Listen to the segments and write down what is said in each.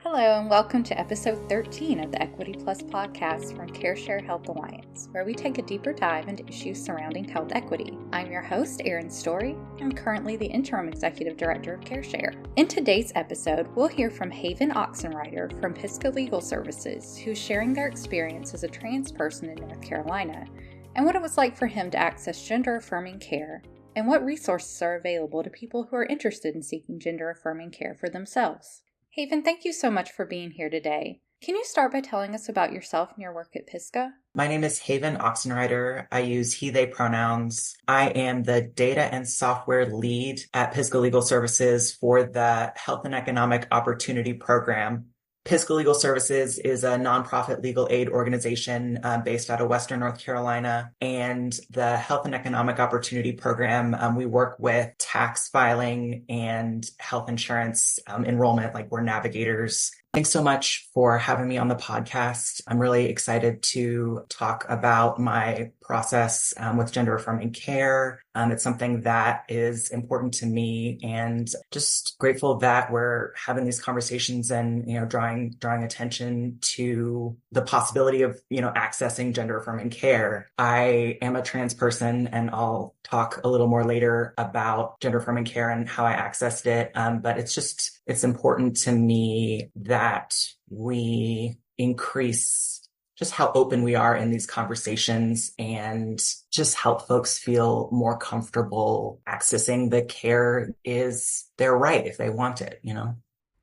Hello, and welcome to episode 13 of the Equity Plus podcast from CareShare Health Alliance, where we take a deeper dive into issues surrounding health equity. I'm your host, Erin Story. I'm currently the Interim Executive Director of CareShare. In today's episode, we'll hear from Haven Oxenreider from Pisgah Legal Services, who's sharing their experience as a trans person in North Carolina, and what it was like for him to access gender-affirming care, and what resources are available to people who are interested in seeking gender-affirming care for themselves. Haven, thank you so much for being here today. Can you start by telling us about yourself and your work at Pisgah? My name is Haven Oxenreider. I use he, they pronouns. I am the data and software lead at Pisgah Legal Services for the Health and Economic Opportunity Program. Pisgah Legal Services is a nonprofit legal aid organization based out of Western North Carolina. And the Health and Economic Opportunity Program, we work with tax filing and health insurance enrollment, like we're navigators. Thanks so much for having me on the podcast. I'm really excited to talk about my process with gender affirming care. It's something that is important to me, and just grateful that we're having these conversations and, drawing attention to the possibility of, accessing gender affirming care. I am a trans person, and I'll talk a little more later about gender affirming care and how I accessed it. But it's important to me that we increase just how open we are in these conversations and just help folks feel more comfortable accessing the care is their right if they want it,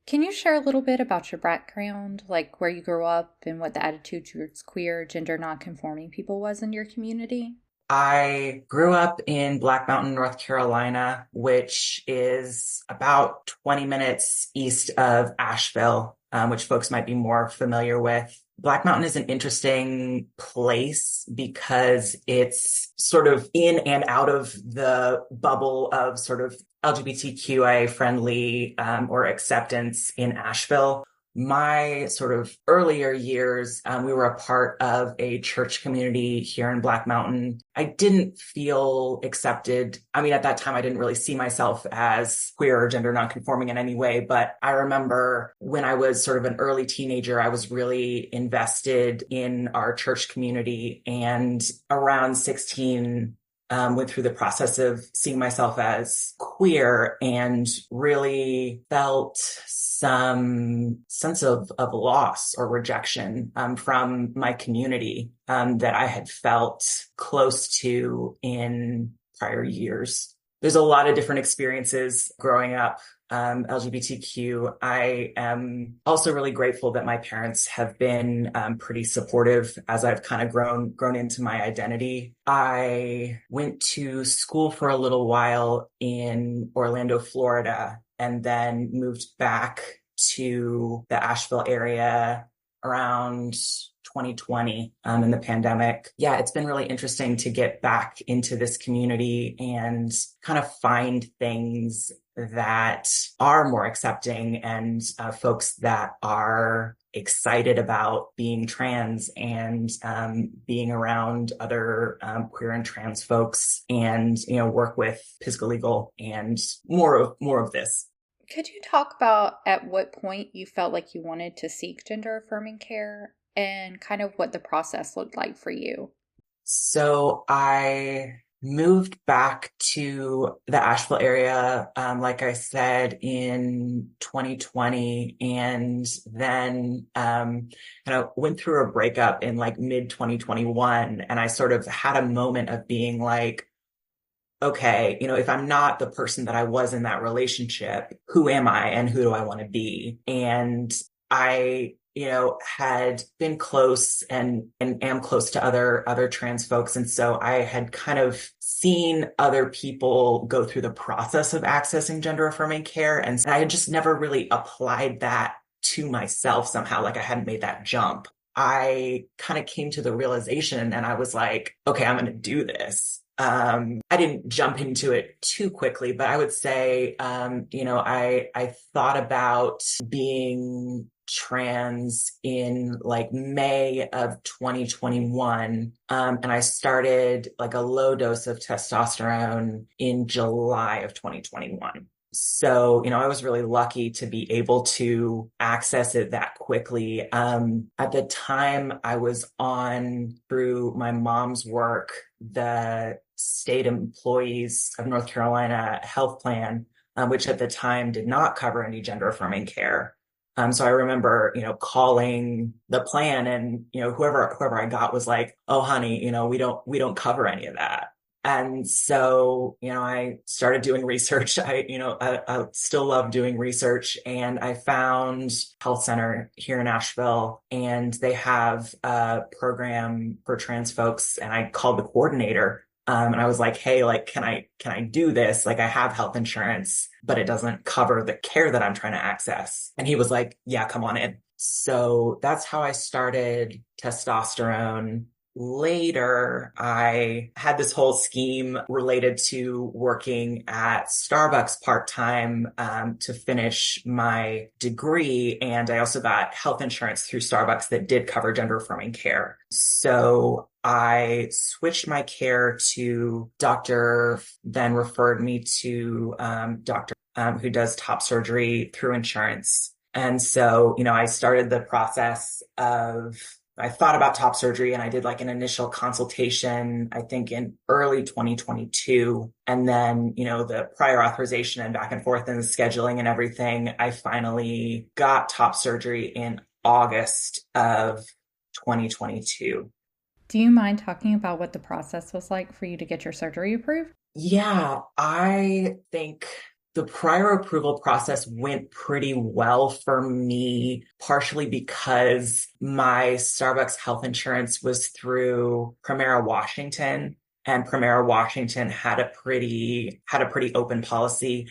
Can you share a little bit about your background, like where you grew up and what the attitude towards queer, gender nonconforming people was in your community? I grew up in Black Mountain, North Carolina, which is about 20 minutes east of Asheville, which folks might be more familiar with. Black Mountain is an interesting place because it's sort of in and out of the bubble of sort of LGBTQIA friendly or acceptance in Asheville. My sort of earlier years, we were a part of a church community here in Black Mountain. I didn't feel accepted. I mean, at that time, I didn't really see myself as queer or gender nonconforming in any way. But I remember when I was sort of an early teenager, I was really invested in our church community. And around 16, went through the process of seeing myself as queer and really felt some sense of loss or rejection from my community that I had felt close to in prior years. There's a lot of different experiences growing up LGBTQ. I am also really grateful that my parents have been pretty supportive as I've kind of grown into my identity. I went to school for a little while in Orlando, Florida, and then moved back to the Asheville area around 2020 in the pandemic. Yeah, it's been really interesting to get back into this community and kind of find things that are more accepting and folks that are excited about being trans and being around other queer and trans folks and, work with Pisgah Legal and more of this. Could you talk about at what point you felt like you wanted to seek gender affirming care and kind of what the process looked like for you? So I moved back to the Asheville area, like I said, in 2020, and then kind of went through a breakup in like mid 2021. And I sort of had a moment of being like, okay, if I'm not the person that I was in that relationship, who am I and who do I want to be? And I had been close and am close to other trans folks. And so I had kind of seen other people go through the process of accessing gender affirming care. And I had just never really applied that to myself somehow, like I hadn't made that jump. I kind of came to the realization and I was like, okay, I'm going to do this. I didn't jump into it too quickly, but I would say, I thought about being trans in like May of 2021. And I started like a low dose of testosterone in July of 2021. So, I was really lucky to be able to access it that quickly. At the time, I was on through my mom's work, the State Employees of North Carolina health plan, which at the time did not cover any gender affirming care. So I remember, calling the plan and, whoever I got was like, "Oh, honey, we don't cover any of that." And so, I started doing research. I still love doing research, and I found Health Center here in Asheville, and they have a program for trans folks. And I called the coordinator, and I was like, "Hey, like, can I do this? Like, I have health insurance, but it doesn't cover the care that I'm trying to access." And he was like, "Yeah, come on in." So that's how I started testosterone. Later, I had this whole scheme related to working at Starbucks part-time to finish my degree. And I also got health insurance through Starbucks that did cover gender affirming care. So I switched my care to doctor, then referred me to doctor who does top surgery through insurance. And so, I started the process of I thought about top surgery, and I did like an initial consultation, I think in early 2022. And then, the prior authorization and back and forth and the scheduling and everything, I finally got top surgery in August of 2022. Do you mind talking about what the process was like for you to get your surgery approved? Yeah, I think the prior approval process went pretty well for me, partially because my Starbucks health insurance was through Primera Washington, and Primera Washington had a pretty open policy.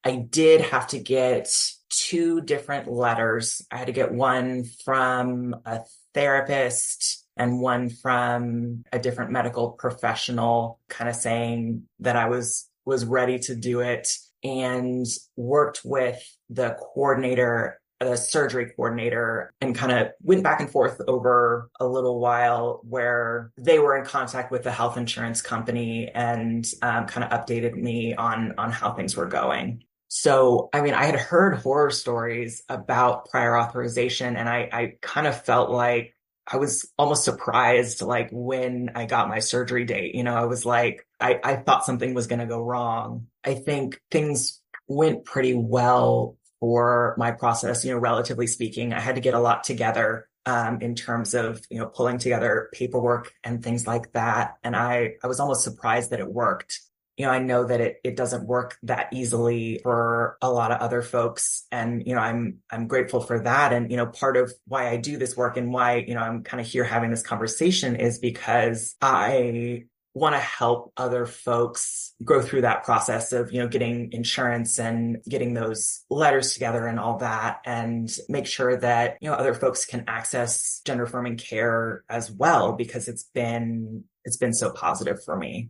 I did have to get two different letters. I had to get one from a therapist and one from a different medical professional, kind of saying that I was ready to do it, and worked with the coordinator, the surgery coordinator, and kind of went back and forth over a little while, where they were in contact with the health insurance company and kind of updated me on how things were going. So, I mean, I had heard horror stories about prior authorization, and I kind of felt like I was almost surprised, like when I got my surgery date. I was like, I thought something was going to go wrong. I think things went pretty well for my process, relatively speaking. I had to get a lot together in terms of, pulling together paperwork and things like that. And I was almost surprised that it worked. I know that it doesn't work that easily for a lot of other folks. And, I'm grateful for that. And, part of why I do this work and why, I'm kind of here having this conversation is because I want to help other folks go through that process of, getting insurance and getting those letters together and all that, and make sure that, other folks can access gender affirming care as well, because it's been so positive for me.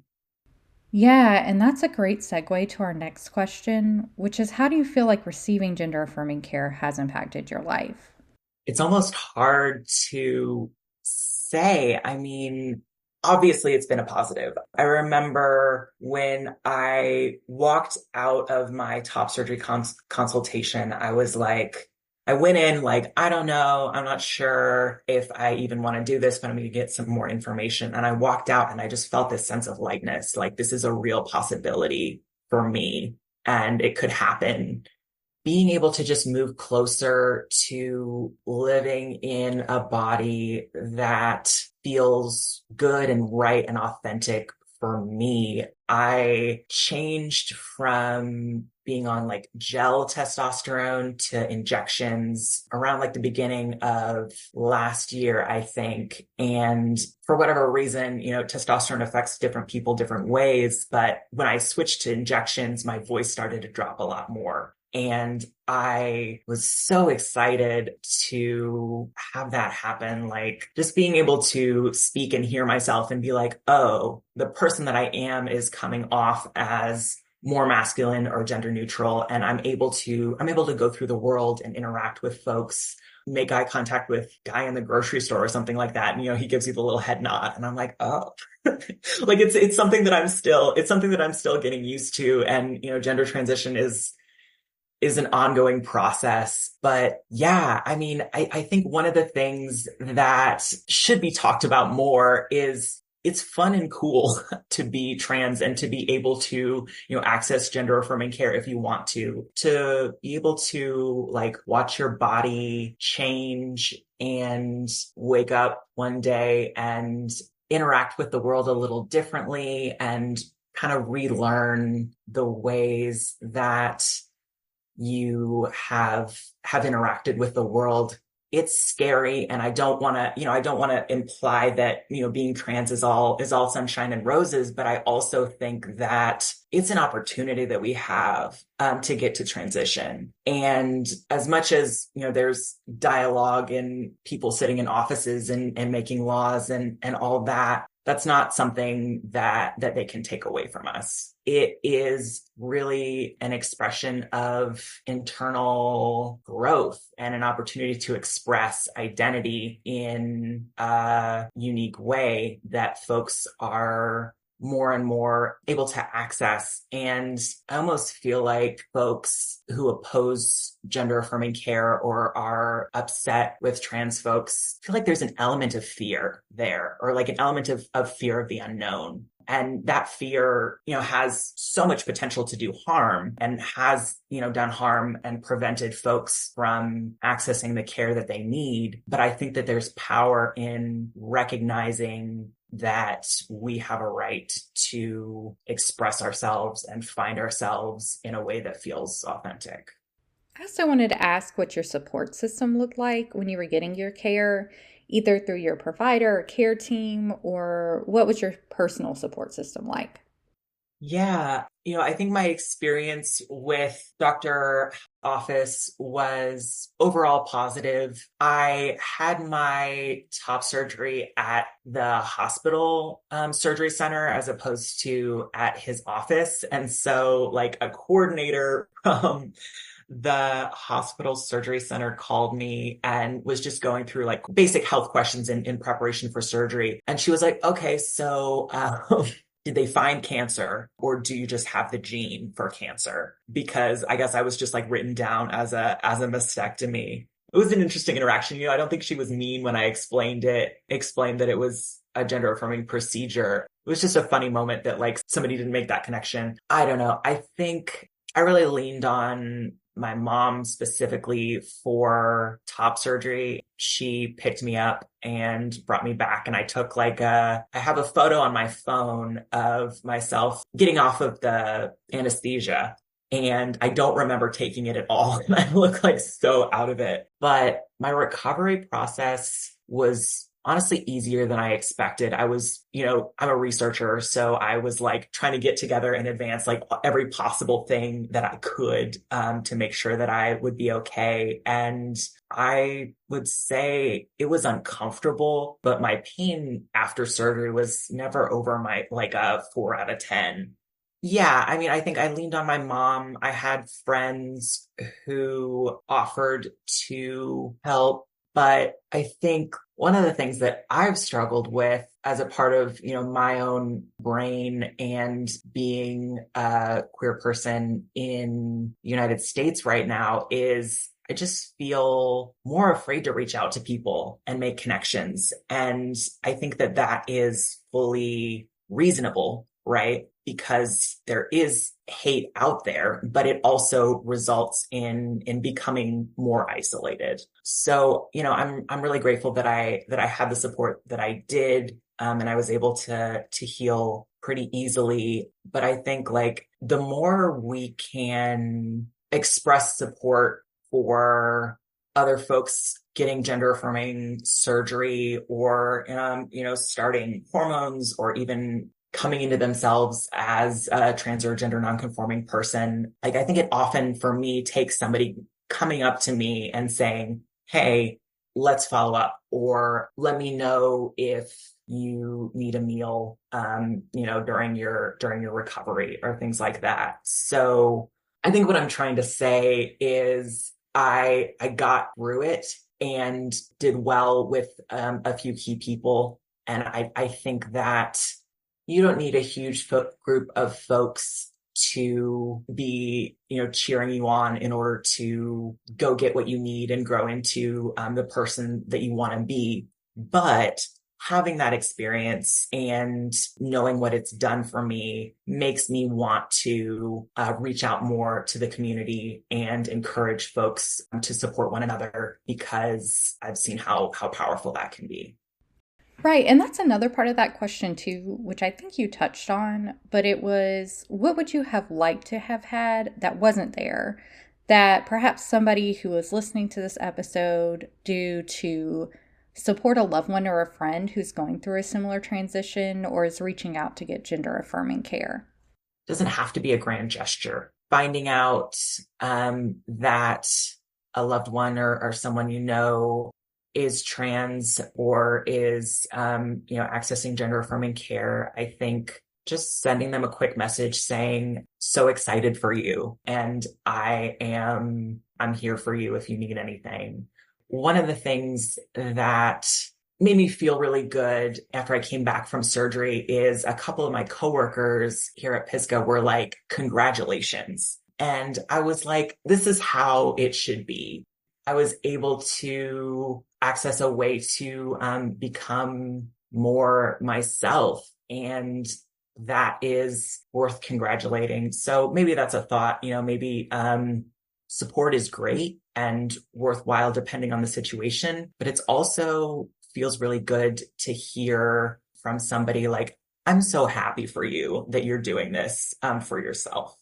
Yeah, and that's a great segue to our next question, which is how do you feel like receiving gender affirming care has impacted your life? It's almost hard to say. I mean, obviously it's been a positive. I remember when I walked out of my top surgery consultation, I went in like, I don't know, I'm not sure if I even want to do this, but I'm going to get some more information. And I walked out and I just felt this sense of lightness, like this is a real possibility for me and it could happen. Being able to just move closer to living in a body that feels good and right and authentic for me. I changed from being on like gel testosterone to injections around like the beginning of last year, I think. And for whatever reason, testosterone affects different people different ways. But when I switched to injections, my voice started to drop a lot more. And I was so excited to have that happen, like just being able to speak and hear myself and be like, oh, the person that I am is coming off as more masculine or gender neutral. And I'm able to go through the world and interact with folks, make eye contact with guy in the grocery store or something like that. And, he gives you the little head nod. And I'm like, oh, like it's something that I'm still getting used to. And, gender transition is is an ongoing process. But yeah, I mean, I think one of the things that should be talked about more is it's fun and cool to be trans and to be able to, access gender affirming care if you want to be able to like watch your body change and wake up one day and interact with the world a little differently and kind of relearn the ways that you have interacted with the world. It's scary, and I don't want to, I don't want to imply that, being trans is all sunshine and roses, but I also think that it's an opportunity that we have to get to transition. And as much as, there's dialogue and people sitting in offices and making laws and all that, that's not something that they can take away from us. It is really an expression of internal growth and an opportunity to express identity in a unique way that folks are more and more able to access. And I almost feel like folks who oppose gender affirming care or are upset with trans folks feel like there's an element of fear there, or like an element of fear of the unknown. And that fear, has so much potential to do harm and has, done harm and prevented folks from accessing the care that they need. But I think that there's power in recognizing that we have a right to express ourselves and find ourselves in a way that feels authentic. I also wanted to ask what your support system looked like when you were getting your care, either through your provider or care team, or what was your personal support system like? Yeah, I think my experience with Dr. Office was overall positive. I had my top surgery at the hospital surgery center as opposed to at his office. And so like a coordinator from the hospital surgery center called me and was just going through like basic health questions in preparation for surgery. And she was like, okay, so did they find cancer or do you just have the gene for cancer? Because I guess I was just like written down as a mastectomy. It was an interesting interaction. I don't think she was mean when I explained that it was a gender affirming procedure. It was just a funny moment that like somebody didn't make that connection. I don't know. I think I really leaned on my mom specifically for top surgery. She picked me up and brought me back, and I took I have a photo on my phone of myself getting off of the anesthesia, and I don't remember taking it at all. And I look like so out of it. But my recovery process was honestly easier than I expected. I was, I'm a researcher, so I was like trying to get together in advance, like every possible thing that I could to make sure that I would be okay. And I would say it was uncomfortable, but my pain after surgery was never over my like a 4 out of 10. Yeah, I mean, I think I leaned on my mom. I had friends who offered to help, but I think one of the things that I've struggled with as a part of, my own brain and being a queer person in the United States right now is I just feel more afraid to reach out to people and make connections. And I think that that is fully reasonable, right? Because there is hate out there, but it also results in becoming more isolated. So, I'm really grateful that I had the support that I did, and I was able to heal pretty easily. But I think like the more we can express support for other folks getting gender affirming surgery or, starting hormones or even coming into themselves as a trans or gender nonconforming person. Like, I think it often for me takes somebody coming up to me and saying, hey, let's follow up, or let me know if you need a meal, during your recovery or things like that. So I think what I'm trying to say is I got through it and did well with a few key people. And I think that you don't need a huge group of folks to be, cheering you on in order to go get what you need and grow into the person that you want to be. But having that experience and knowing what it's done for me makes me want to reach out more to the community and encourage folks to support one another, because I've seen how powerful that can be. Right. And that's another part of that question, too, which I think you touched on, but it was what would you have liked to have had that wasn't there, that perhaps somebody who was listening to this episode due to support a loved one or a friend who's going through a similar transition or is reaching out to get gender affirming care? Doesn't have to be a grand gesture. Finding out that a loved one or someone is trans or is accessing gender affirming care, I think just sending them a quick message saying, so excited for you, and I'm here for you if you need anything. One of the things that made me feel really good after I came back from surgery is a couple of my coworkers here at Pisgah were like, congratulations. And I was like, this is how it should be. I was able to access a way to become more myself, and that is worth congratulating. So maybe that's a thought, maybe support is great and worthwhile depending on the situation, but it's also feels really good to hear from somebody like, I'm so happy for you that you're doing this for yourself.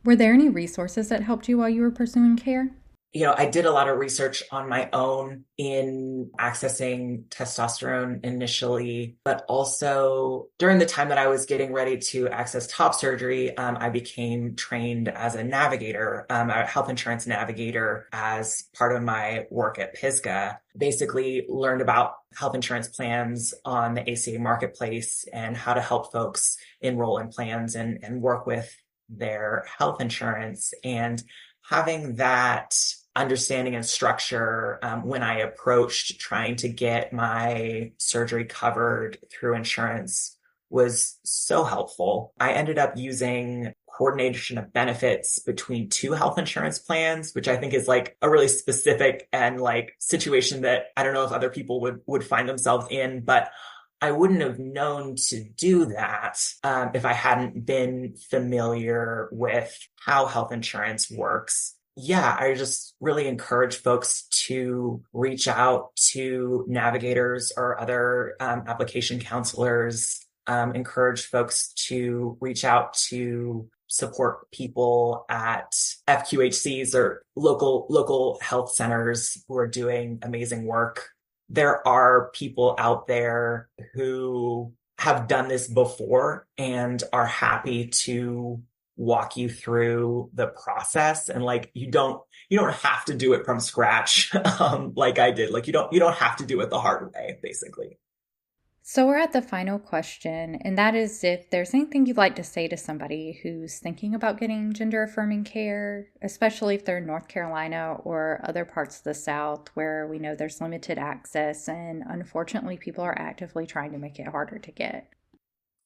Were there any resources that helped you while you were pursuing care? I did a lot of research on my own in accessing testosterone initially, but also during the time that I was getting ready to access top surgery, I became trained as a navigator, a health insurance navigator as part of my work at Pisgah. Basically learned about health insurance plans on the ACA marketplace and how to help folks enroll in plans and work with their health insurance. And having that understanding and structure when I approached trying to get my surgery covered through insurance was so helpful. I ended up using coordination of benefits between two health insurance plans, which I think is like a really specific and like situation that I don't know if other people would find themselves in, but I wouldn't have known to do that if I hadn't been familiar with how health insurance works. Yeah, I just really encourage folks to reach out to navigators or other application counselors, encourage folks to reach out to support people at FQHCs or local health centers who are doing amazing work. There are people out there who have done this before and are happy to walk you through the process. And like, you don't have to do it from scratch. Like I did, like you don't have to do it the hard way, basically. So we're at the final question, and that is if there's anything you'd like to say to somebody who's thinking about getting gender affirming care, especially if they're in North Carolina or other parts of the South where we know there's limited access and unfortunately people are actively trying to make it harder to get.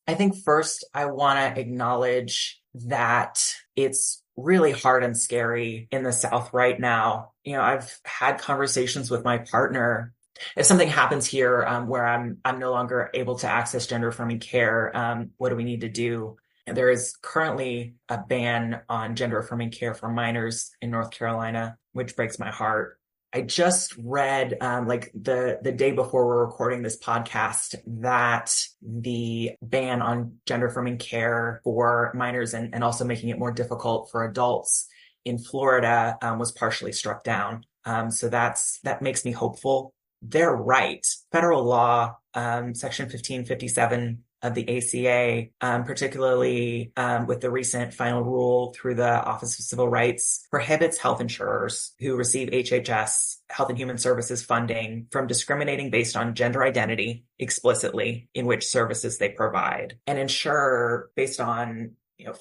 I think first I want to acknowledge that it's really hard and scary in the South right now. I've had conversations with my partner. If something happens here where I'm no longer able to access gender affirming care, what do we need to do? And there is currently a ban on gender affirming care for minors in North Carolina, which breaks my heart. I just read like the day before we're recording this podcast that the ban on gender affirming care for minors and also making it more difficult for adults in Florida was partially struck down. So that makes me hopeful. They're right. Federal law, Section 1557 of the ACA, particularly with the recent final rule through the Office of Civil Rights, prohibits health insurers who receive HHS, Health and Human Services funding, from discriminating based on gender identity explicitly in which services they provide. An insurer, based on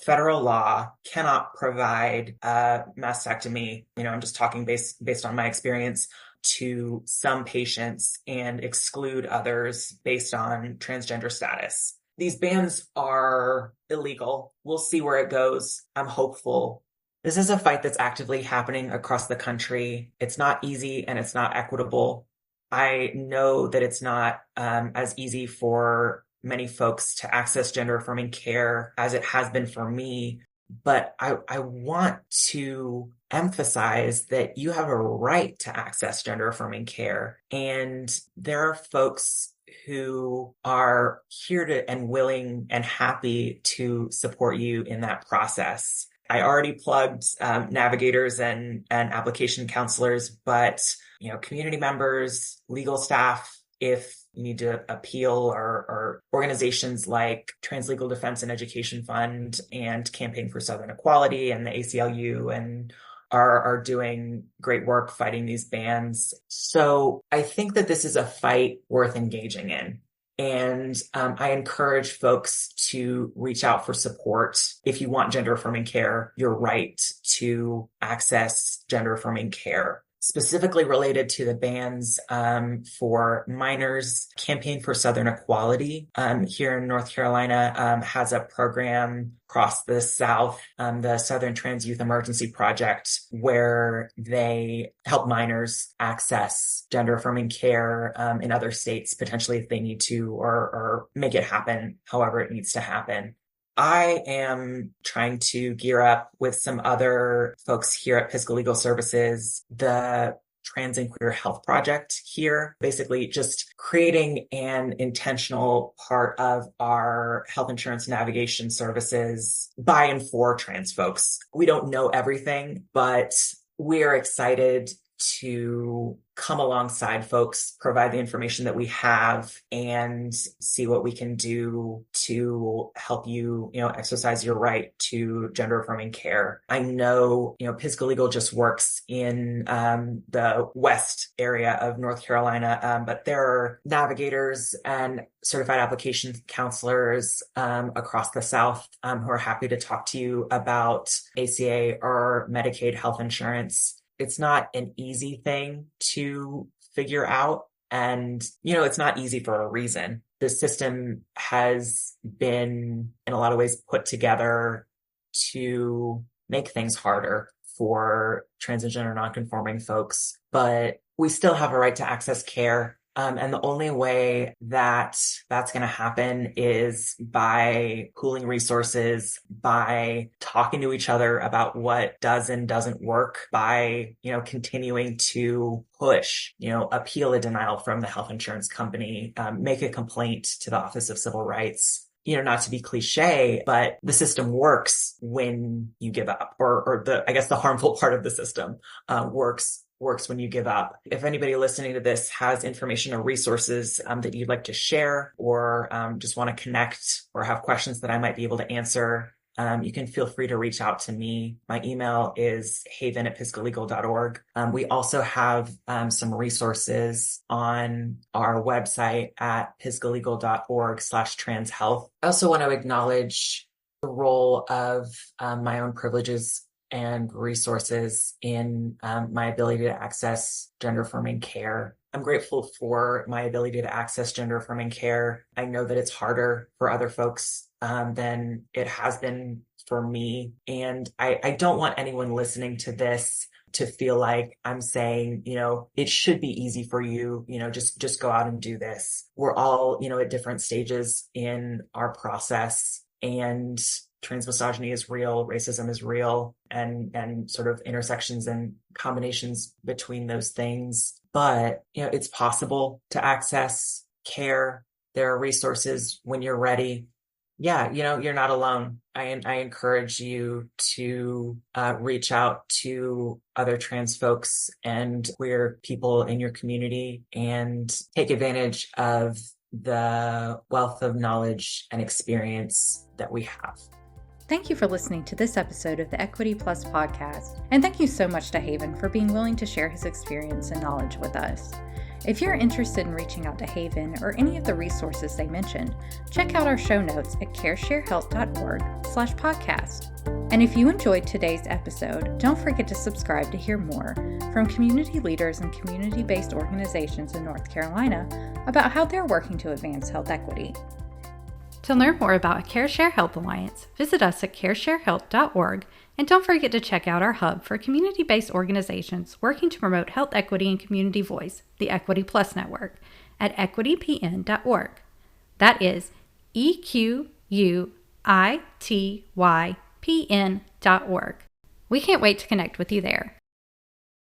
federal law, cannot provide a mastectomy. I'm just talking based on my experience, to some patients and exclude others based on transgender status. These bans are illegal. We'll see where it goes. I'm hopeful. This is a fight that's actively happening across the country. It's not easy and it's not equitable. I know that it's not as easy for many folks to access gender affirming care as it has been for me. But I want to emphasize that you have a right to access gender affirming care. And there are folks who are here to and willing and happy to support you in that process. I already plugged navigators and application counselors, but community members, legal staff, if you need to appeal, or organizations like Trans Legal Defense and Education Fund and Campaign for Southern Equality and the ACLU and are doing great work fighting these bans. So I think that this is a fight worth engaging in. And I encourage folks to reach out for support. If you want gender affirming care, you're right to access gender affirming care. Specifically related to the bans for minors, Campaign for Southern Equality here in North Carolina has a program across the South, the Southern Trans Youth Emergency Project, where they help minors access gender affirming care in other states, potentially if they need to, or make it happen however it needs to happen. I am trying to gear up with some other folks here at Pisgah Legal Services, the Trans and Queer Health Project here, basically just creating an intentional part of our health insurance navigation services by and for trans folks. We don't know everything, but we're excited to come alongside folks, provide the information that we have, and see what we can do to help you, exercise your right to gender affirming care. I know, Pisgah Legal just works in the west area of North Carolina, but there are navigators and certified application counselors across the South who are happy to talk to you about ACA or Medicaid health insurance. It's not an easy thing to figure out. And, it's not easy for a reason. The system has been, in a lot of ways, put together to make things harder for trans and gender nonconforming folks. But we still have a right to access care. And the only way that that's going to happen is by pooling resources, by talking to each other about what does and doesn't work, by, continuing to push, appeal a denial from the health insurance company, make a complaint to the Office of Civil Rights. Not to be cliche, but the system works when you give up, or the harmful part of the system works when you give up. If anybody listening to this has information or resources that you'd like to share, or just want to connect or have questions that I might be able to answer, you can feel free to reach out to me. My email is haven@pisgahlegal.org. We also have some resources on our website at pisgahlegal.org/transhealth. I also want to acknowledge the role of my own privileges and resources in my ability to access gender affirming care. I'm grateful for my ability to access gender affirming care. I know that it's harder for other folks than it has been for me. And I don't want anyone listening to this to feel like I'm saying, it should be easy for you, just go out and do this. We're all, at different stages in our process, and trans misogyny is real, racism is real, and sort of intersections and combinations between those things. But, it's possible to access care. There are resources when you're ready. Yeah, you're not alone. I encourage you to reach out to other trans folks and queer people in your community and take advantage of the wealth of knowledge and experience that we have. Thank you for listening to this episode of the Equity Plus podcast, and thank you so much to Haven for being willing to share his experience and knowledge with us. If you're interested in reaching out to Haven or any of the resources they mentioned, check out our show notes at caresharehealth.org/podcast. And if you enjoyed today's episode, don't forget to subscribe to hear more from community leaders and community-based organizations in North Carolina about how they're working to advance health equity. To learn more about CareShare Health Alliance, visit us at caresharehealth.org, and don't forget to check out our hub for community-based organizations working to promote health equity and community voice, the Equity Plus Network, at equitypn.org. That is EQUITYPN.org. We can't wait to connect with you there.